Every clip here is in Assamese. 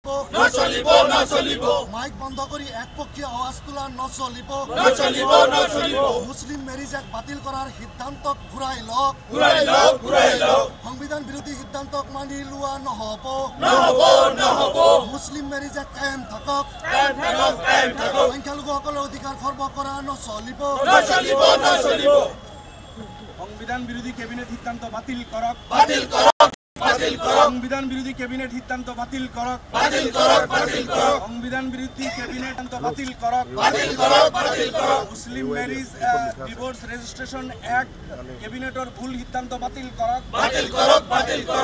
নচলিব নচলিব মাইক বন্ধ কৰি একপক্ষীয় আৱাজ তোলা নচলিব নচলিব নচলিব মুছলিম মেৰিজ এক্ট বাতিল কৰাৰ সিদ্ধান্তক ঘূৰাই লওক সংবিধান বিৰোধী সিদ্ধান্তক মানি লোৱা নহ'ব মুছলিম মেৰিজ এক্ট কায়েম থাকক সংখ্যালঘুসকলৰ অধিকাৰ খৰ্ব কৰা নচলিব সংবিধান বিৰোধী কেবিনেট সিদ্ধান্ত বাতিল কৰক সংবিধান বিৰোধী কেবিনেট সিদ্ধান্ত বাতিল কৰক সংবিধান বিৰোধী কেবিনেট সিদ্ধান্ত বাতিল কৰক মুছলিম মেৰিজ ডিভোৰ্স ৰেজিষ্ট্ৰেশ্যন এক্ট কেবিনেটৰ ভুল সিদ্ধান্ত বাতিল কৰক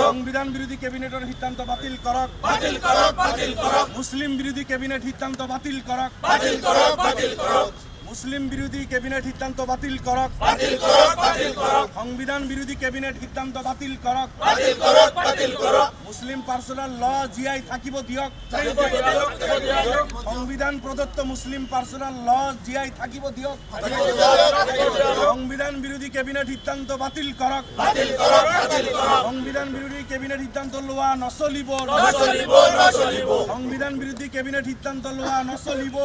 সংবিধান বিৰোধী কেবিনেটৰ সিদ্ধান্ত বাতিল কৰক মুছলিম বিৰোধী কেবিনেট সিদ্ধান্ত বাতিল কৰক মুছলিম বিৰোধী কেবিনেট সিদ্ধান্ত বাতিল কৰক সংবিধান বিৰোধী কেবিনেট সিদ্ধান্ত বাতিল কৰক মুছলিম পাৰ্চনেল ল জিয়াই থাকিব দিয়ক সংবিধান প্ৰদত্ত মুছলিম পাৰ্চনেল ল জিয়াই থাকিব দিয়ক সংবিধান বিৰোধী কেবিনেট সিদ্ধান্ত বাতিল কৰক সংবিধান বিৰোধী কেবিনেট সিদ্ধান্ত লোৱা নচলিব সংবিধান বিৰোধী কেবিনেট সিদ্ধান্ত লোৱা নচলিব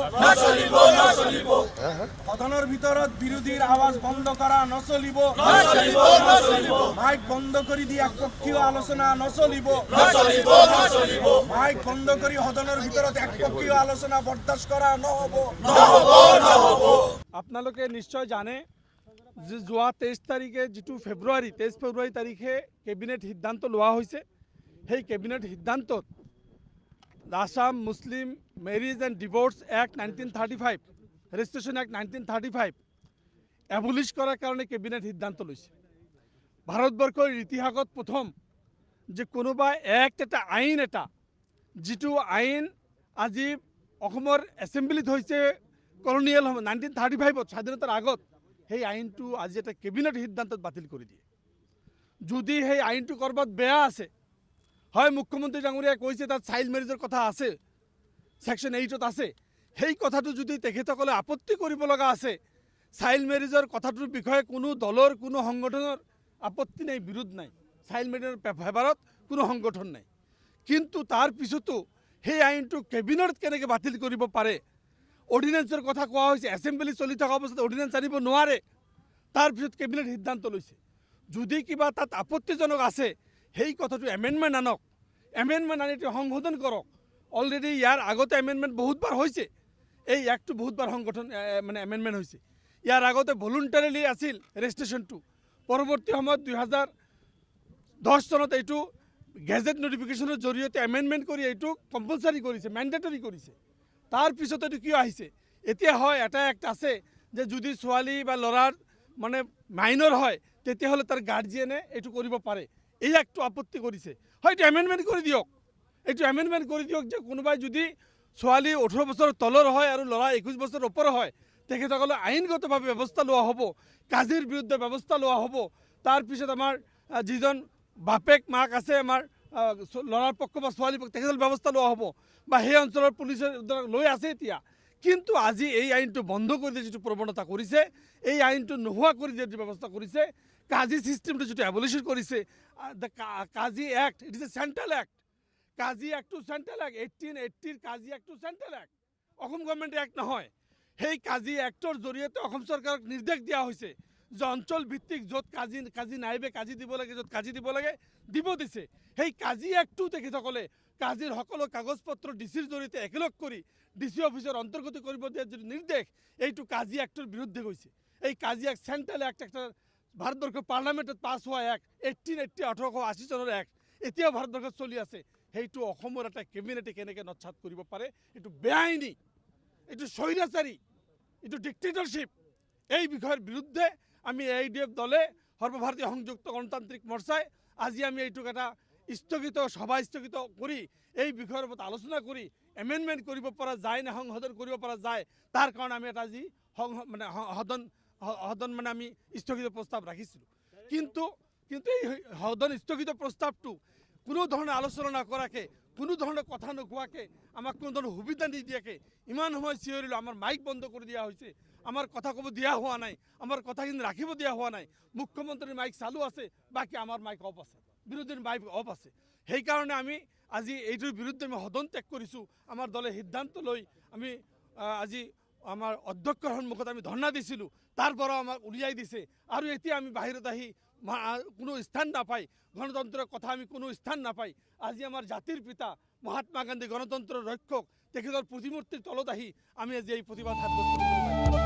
সদনৰ ভিতৰত বিৰোধীৰ আৱাজ বন্ধ কৰা নচলিব মাইক বন্ধ কৰি দি একপক্ষীয় আলোচনা নচলিব মাইক বন্ধ কৰি সদনৰ ভিতৰত একপক্ষীয় আলোচনা বৰদাস্ত কৰা নহ'ব আপোনালোকে নিশ্চয় জানে যে যোৱা 23 তাৰিখে যিটো 23 ফেব্ৰুৱাৰী তাৰিখে কেবিনেট সিদ্ধান্ত লোৱা হৈছে সেই কেবিনেট সিদ্ধান্তত Assam Muslim marriage and divorce act 1935 registration act 1935 abolish কৰাৰ কাৰণে কেবিনেট সিদ্ধান্ত লৈছে ভাৰতবৰ্ষৰ ইতিহাসত প্ৰথম যে কোনোবা এটা আইন এটা যিটো আইন আজি অসমৰ এছেম্বলিত হৈছে কলনিয়েল 1935ত স্বাধীনতাৰ আগত সেই আইনটো আজি এটা কেবিনেট সিদ্ধান্তত বাতিল কৰি দিয়ে যদি সেই আইনটো ক'ৰবাত বেয়া আছে হয় মুখ্যমন্ত্ৰী ডাঙৰীয়াই কৈছে তাত চাইল্ড মেৰিজৰ কথা আছে ছেকশ্যন 8ত আছে সেই কথাটো যদি তেখেতসকলে আপত্তি কৰিব লগা আছে চাইল্ড মেৰিজৰ কথাটোৰ বিষয়ে কোনো দলৰ কোনো সংগঠনৰ আপত্তি নাই বিৰোধ নাই চাইল্ড মেৰিজৰ ফেভাৰত কোনো সংগঠন নাই কিন্তু তাৰ পিছতো সেই আইনটো কেবিনেট কেনেকৈ বাতিল কৰিব পাৰে অৰ্ডিনেন্সৰ কথা কোৱা হৈছে এছেম্বলি চলি থকা অৱস্থাত অৰ্ডিনেন্স আনিব নোৱাৰে তাৰপিছত কেবিনেট সিদ্ধান্ত লৈছে যদি কিবা তাত আপত্তিজনক আছে সেই কথাটো এমেণ্ডমেণ্ট আনক এমেণ্ডমেণ্ট আনি সংশোধন কৰক অলৰেডি ইয়াৰ আগতে এমেণ্ডমেণ্ট বহুতবাৰ হৈছে এই এক্টটো বহুতবাৰ সংগঠন মানে এমেণ্ডমেণ্ট হৈছে ইয়াৰ আগতে ভলুণ্টাৰীলি আছিল ৰেজিষ্ট্ৰেশ্যনটো পৰৱৰ্তী সময়ত 2010 চনত এইটো গেজেট নটিফিকেশ্যনৰ জৰিয়তে এমেণ্ডমেণ্ট কৰি এইটো কম্পালচাৰী কৰিছে মেণ্ডেটৰী কৰিছে তাৰপিছত এইটো কিয় আহিছে এতিয়া হয় এটা এক্ট আছে যে যদি ছোৱালী বা ল'ৰাৰ মানে মাইনৰ হয় তেতিয়াহ'লে তাৰ গাৰ্জিয়ানে এইটো কৰিব পাৰে এই এক্টটো আপত্তি কৰিছে হয় এইটো এমেণ্ডমেণ্ট কৰি দিয়ক এইটো এমেণ্ডমেণ্ট কৰি দিয়ক যে কোনোবাই যদি ছোৱালী 18 বছৰৰ তলৰ হয় আৰু ল'ৰা 21 বছৰৰ ওপৰ হয় তেখেতসকলে আইনগতভাৱে ব্যৱস্থা লোৱা হ'ব কাজিৰ বিৰুদ্ধে ব্যৱস্থা লোৱা হ'ব তাৰপিছত আমাৰ যিজন বাপেক মাক আছে আমাৰ ল'ৰাৰ পক্ষ বা ছোৱালীৰ পক্ষ তেখেতসকলে ব্যৱস্থা লোৱা হ'ব বা সেই অঞ্চলৰ পুলিচে লৈ আছে এতিয়া কিন্তু আজি এই আইনটো বন্ধ কৰি দিয়ে যিটো প্ৰৱণতা কৰিছে এই আইনটো নোহোৱা কৰি দিয়াৰ যিটো ব্যৱস্থা কৰিছে কাজি ছিষ্টেমটো যিটো এবলিশ্যন কৰিছে কাজি act it is a central act কাজি এক্টটো চেণ্ট্ৰেল এক্ট 1880 কাজি এক্টটো central act Asom government act নহয় সেই কাজি এক্টৰ জৰিয়তে অসম চৰকাৰক নিৰ্দেশ দিয়া হৈছে যে অঞ্চল ভিত্তিক য'ত কাজি নাইবে কাজি দিব লাগে য'ত কাজি দিব লাগে দিব দিছে সেই কাজি এক্টটো তেখেতসকলে কাজিৰ সকলো কাগজ পত্ৰ ডিচিৰ জৰিয়তে একেলগ কৰি ডিচি অফিচৰ অন্তৰ্গত কৰিব দিয়াৰ যিটো নিৰ্দেশ এইটো কাজি এক্টৰ বিৰুদ্ধে গৈছে এই কাজি এক্ট চেণ্ট্ৰেল এক্ট একটা ভাৰতবৰ্ষৰ পাৰ্লামেণ্টত পাছ হোৱা এক্ট 1880 চনৰ এক্ট এতিয়াও ভাৰতবৰ্ষত চলি আছে সেইটো অসমৰ এটা কেবিনেটে কেনেকৈ নৎসাত কৰিব পাৰে এইটো বেআইনী এইটো স্বৈৰাচাৰী এইটো ডিক্টেটৰশ্বিপ এই বিষয়ৰ বিৰুদ্ধে আমি AIDF দলে সৰ্বভাৰতীয় সংযুক্ত গণতান্ত্ৰিক মৰ্চাই আজি আমি এইটোক এটা স্থগিত সভা স্থগিত কৰি এই বিষয়ৰ ওপৰত আলোচনা কৰি এমেণ্ডমেণ্ট কৰিব পৰা যায় নে সংশোধন কৰিব পৰা যায় তাৰ কাৰণে আমি এটা আজি মানে সদন মানে আমি স্থগিত প্ৰস্তাৱ ৰাখিছিলোঁ কিন্তু এই সদন স্থগিত প্ৰস্তাৱটো কোনো ধৰণৰ আলোচনা নকৰাকৈ কোনো ধৰণৰ কথা নোকোৱাকৈ আমাক কোনো ধৰণৰ সুবিধা নিদিয়াকৈ ইমান সময় চিঞৰিলোঁ আমাৰ মাইক বন্ধ কৰি দিয়া হৈছে আমাৰ কথা ক'ব দিয়া হোৱা নাই আমাৰ কথাখিনি ৰাখিব দিয়া হোৱা নাই মুখ্যমন্ত্ৰীৰ মাইক চালু আছে বাকী আমাৰ মাইক অফ আছে বিৰোধীৰ মাইক অফ আছে সেইকাৰণে আমি আজি এইটোৰ বিৰুদ্ধে আমি সদন ত্যাগ কৰিছোঁ। আমাৰ দলে সিদ্ধান্ত লৈ আমি আজি আমাৰ অধ্যক্ষৰ সন্মুখত আমি ধৰ্ণা দিছিলোঁ, তাৰ পৰা আমাক উলিয়াই দিছে। আৰু এতিয়া আমি বাহিৰত আহি কোনো স্থান নাপাই, গণতন্ত্ৰৰ কথা আমি কোনো স্থান নাপাই। আজি আমাৰ জাতিৰ পিতা মহাত্মা গান্ধী গণতন্ত্ৰৰ ৰক্ষক, তেখেতৰ প্ৰতিমূৰ্তিৰ তলত আহি আমি আজি এই প্ৰতিবাদ সাব্যস্ত কৰিব পাৰিম।